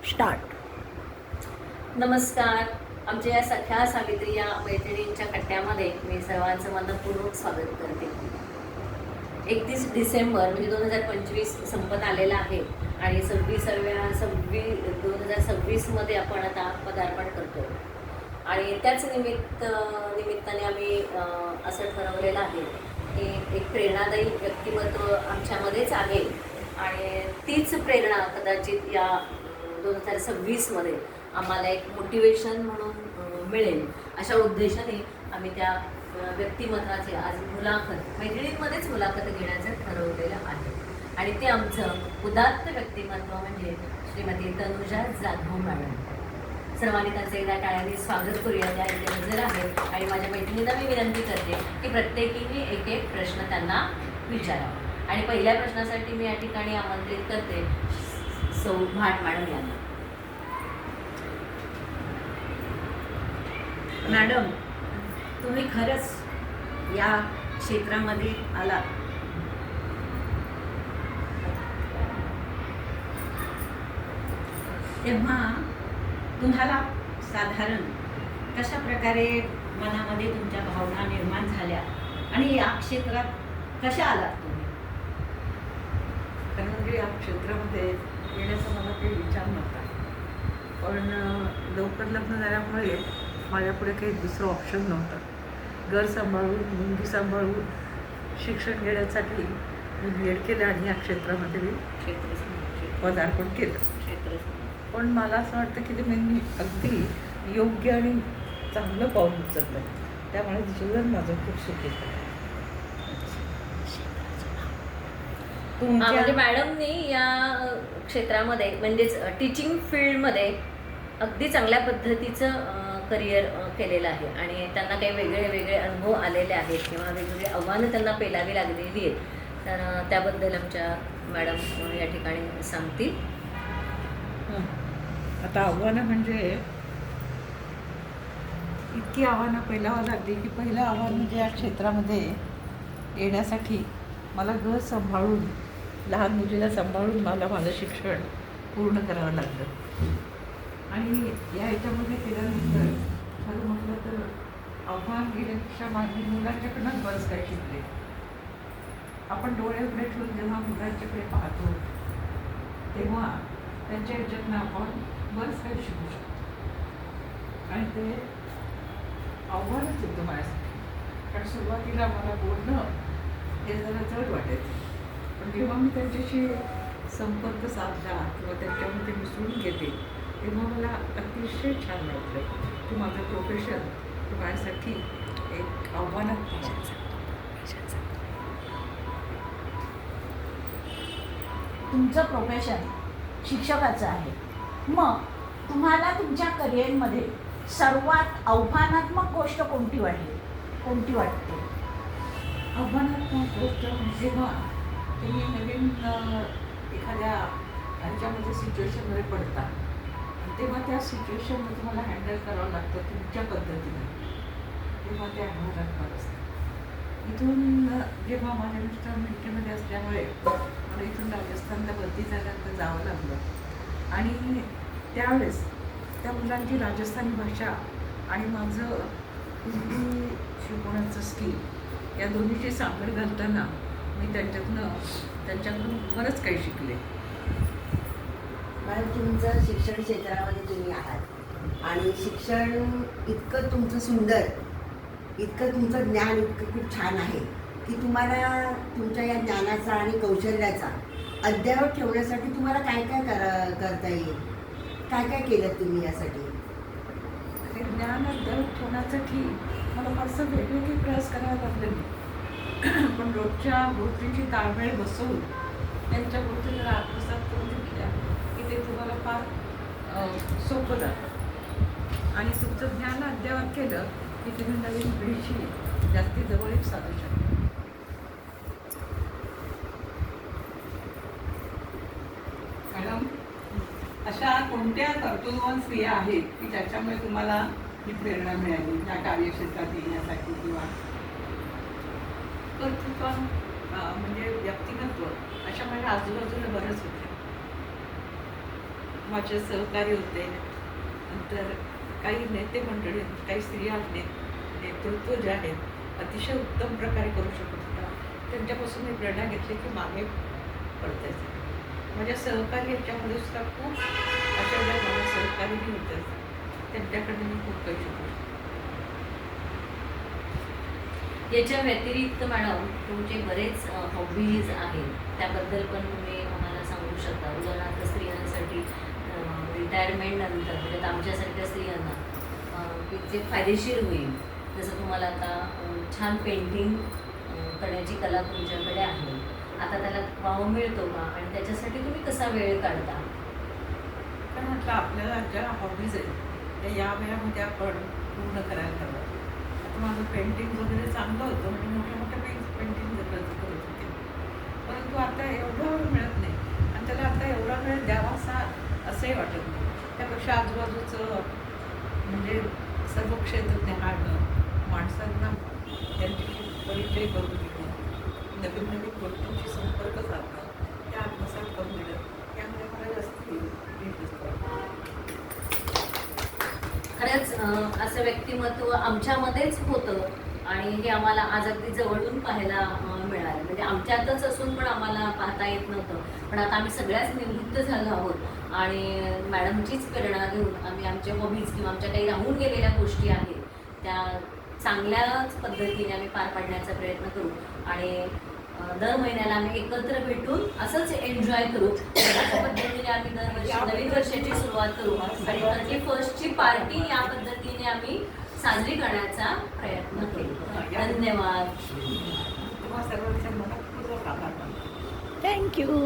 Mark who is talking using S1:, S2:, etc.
S1: Start.
S2: नमस्कार. आमच्या या सख्या सावित्री या मैत्रिणींच्या कट्ट्यामध्ये मी सर्वांचं मनपूर्वक स्वागत करते. 31 डिसेंबर म्हणजे 2025 संपत आलेला आहे आणि 2026मध्ये आपण आता पदार्पण करतो आणि त्याच निमित्ताने आम्ही असं ठरवलेलं आहे की एक प्रेरणादायी व्यक्तिमत्व आमच्यामध्येच आहे आणि तीच प्रेरणा कदाचित या 2026मध्ये आम्हाला एक मोटिवेशन म्हणून मिळेल अशा उद्देशाने आम्ही त्या व्यक्तिमत्वाची आज मैत्रिणींमध्येच मुलाखत घेण्याचं ठरवलेलं आहे आणि ते आमचं उदात्त व्यक्तिमत्व म्हणजे श्रीमती तनुजा जाधव मॅडम. सर्वांनी त्यांचं एकदा टाळ्यांनी स्वागत करूया. त्या इथे हजर आहेत आणि माझ्या मैत्रिणींना मी विनंती करते की प्रत्येकीने एक एक प्रश्न त्यांना विचारावा आणि पहिल्या प्रश्नासाठी मी या ठिकाणी आमंत्रित करते सौ भाट मॅडम यांना.
S1: मॅडम, तुम्ही खरंच या क्षेत्रामध्ये आलात. तेव्हा तुम्हाला साधारण कशा प्रकारे मनामध्ये तुमच्या भावना निर्माण झाल्या आणि या क्षेत्रात कशा आलात तुम्ही?
S3: कारण म्हणजे या क्षेत्रामध्ये येण्याचा मला काही विचार नव्हता, पण लवकर लग्न झाल्यामुळे माझ्यापुढे काही दुसरं ऑप्शन नव्हतं. घर सांभाळून, मुलगी सांभाळून शिक्षण घेण्यासाठी मी बी.एड केलं आणि या क्षेत्रामध्ये मी पदार्पण केलं. पण मला असं वाटतं की ते मी अगदी योग्य आणि चांगलं पाऊल उचललं. त्यामुळे जीवन माझं खूप सुखी झालं.
S2: म्हणजे मॅडमनी या क्षेत्रामध्ये म्हणजेच टीचिंग फील्डमध्ये अगदी चांगल्या पद्धतीचं करिअर केलेलं आहे आणि त्यांना काही वेगळे अनुभव आलेले आहेत किंवा वेगवेगळी आव्हानं त्यांना पेलावी लागलेली आहेत. तर त्याबद्दल आमच्या मॅडम या ठिकाणी सांगतील.
S3: आता आव्हानं म्हणजे इतकी आव्हानं पेलावं लागली की पहिलं आव्हान म्हणजे या क्षेत्रामध्ये येण्यासाठी मला घर सांभाळून, लहान मुलीला सांभाळून मला माझं शिक्षण पूर्ण करावं लागलं. आणि या ह्याच्यामध्ये केल्यानंतर खरं म्हटलं तर आव्हान गेल्यापेक्षा माझी मुलांच्याकडनं बरंच काही शिकले. आपण डोळे उघडे ठेवून जेव्हा मुलांच्याकडे पाहतो तेव्हा त्यांच्या ह्याच्यातनं आपण बरंच काही शिकू शकतो आणि ते आव्हानच होतं माझ्यासाठी. कारण सुरुवातीला मला बोलणं हे जरा जड वाटायचं, पण जेव्हा मी त्यांच्याशी संपर्क साधला किंवा त्यांच्यामध्ये मिसळून घेते तेव्हा मला अतिशय छान वाटलं की माझं प्रोफेशन माझ्यासाठी एक आव्हानात्मक आहे.
S1: तुमचं प्रोफेशन शिक्षकाचं आहे. मग तुम्हाला तुमच्या करिअरमध्ये सर्वात आव्हानात्मक गोष्ट कोणती वाटते?
S3: आव्हानात्मक गोष्ट म्हणजे जेव्हा तुम्ही नवीन एखाद्या ह्याच्यामध्ये सिच्युएशनमध्ये पडता तेव्हा त्या सिच्युएशनमध्ये तुम्हाला हँडल करावं लागतं तुमच्या पद्धतीने, तेव्हा ते आव्हानात्मक असतं. इथून जेव्हा माझ्या मिस्टर अमेरिकेमध्ये असल्यामुळे मला इथून राजस्थानला बदली झाल्यानंतर जावं लागलं आणि त्यावेळेस त्या मुलांची राजस्थानी भाषा आणि माझं उर्दू शिकवण्याचं स्किल या दोन्हीची सांगड घालताना मी त्यांच्याकडून बरंच काही शिकले.
S4: मॅडम, तुमचं शिक्षण क्षेत्रामध्ये तुम्ही आहात आणि शिक्षण इतकं तुमचं सुंदर, इतकं तुमचं ज्ञान इतकं खूप छान आहे की तुम्हाला तुमच्या या ज्ञानाचा आणि कौशल्याचा अद्ययावत ठेवण्यासाठी तुम्हाला काय काय करता येईल? काय काय केलं तुम्ही यासाठी?
S3: हे ज्ञान अद्ययावत ठेवण्यासाठी मला फारसं वेगवेगळे प्रयास करावे लागले नाही, पण रोजच्या गोष्टींची ताळमेळ बसवून त्यांच्या गोष्टी जर आत्मसात करून घेतल्या की ते तुम्हाला फार सोपं जातं आणि तुमचं ज्ञान अद्ययावत केलं की तुम्ही नवीन पिढीशी जास्ती जवळीक साधू शकता.
S5: मॅडम, अशा कोणत्या कर्तृत्ववान स्त्रिया आहेत की ज्याच्यामुळे तुम्हाला ही प्रेरणा मिळाली या कार्यक्षेत्रात येण्यासाठी? किंवा
S3: कर्तृत्व म्हणजे व्यक्तिमत्व अशा माझ्या आजूबाजूला बरंच होते. माझे सहकारी होते. नंतर काही नेते मंडळी, काही स्त्रिया नेतृत्व जे आहेत अतिशय उत्तम प्रकारे करू शकत होता. त्यांच्यापासून मी प्रेरणा घेतली की मागे पडते. माझ्या सहकारी ह्याच्यामध्ये सुद्धा खूप अशा ज्या मला सहकारीही होत्या त्यांच्याकडे मी खूप काही शिकू.
S2: याच्या व्यतिरिक्त मॅडम तुमचे बरेच हॉबीज आहेत, त्याबद्दल पण तुम्ही आम्हाला सांगू शकता. उदाहरणार्थ स्त्रियांसाठी रिटायरमेंट नंतर म्हणजे आमच्यासारख्या स्त्रियांना की जे फायदेशीर होईल. जसं तुम्हाला आता छान पेंटिंग करण्याची कला तुमच्याकडे आहे, आता त्याला वाव मिळतो का आणि त्याच्यासाठी तुम्ही कसा वेळ काढता?
S3: कारण म्हटलं आपल्याला ज्या हॉबीज आहेत त्या या वेळामध्ये आपण पूर्ण करायला हवं. आता माझं पेंटिंग वगैरे चांगलं होतं, म्हणजे मोठ्या मोठ्या पेंटिंग करत होते. परंतु आता एवढा वेळ मिळत नाही आणि त्याला आता एवढा वेळ द्यावासा असंही वाटत नाही. त्यापेक्षा आजूबाजूचं म्हणजे सर्व क्षेत्र हाणं, माणसांना त्यांच्याशी परिचय करून घेणं, नवीन नवीन गोष्टींशी संपर्क साधणं, त्या आत्मसात करून घेणं, त्यामुळे मला जास्त इंटरेस्ट पडतो.
S2: खरंच असं व्यक्तिमत्व आमच्यामध्येच होतं आणि हे आम्हाला आज अगदी जवळून पाहायला मिळालं. म्हणजे आमच्यातच असून पण आम्हाला पाहता येत नव्हतं. पण आता आम्ही सगळ्याच निवृत्त झालो आहोत आणि मॅडमचीच प्रेरणा घेऊन आम्ही आमच्या हॉबीज किंवा आमच्या काही राहून गेलेल्या गोष्टी आहेत त्या चांगल्याच पद्धतीने आम्ही पार पाडण्याचा प्रयत्न करू आणि दर महिन्याला आम्ही एकत्र भेटून असंच एन्जॉय करू. अशा पद्धतीने आम्ही दरवर्षी नवीन वर्षाची सुरुवात करू आणि 31st पार्टी या पद्धतीने आम्ही साजरी करण्याचा प्रयत्न करू. धन्यवाद.
S3: तुम्हा सर्वांच्या मनापूर्वक आभार मानतो.
S2: थँक्यू.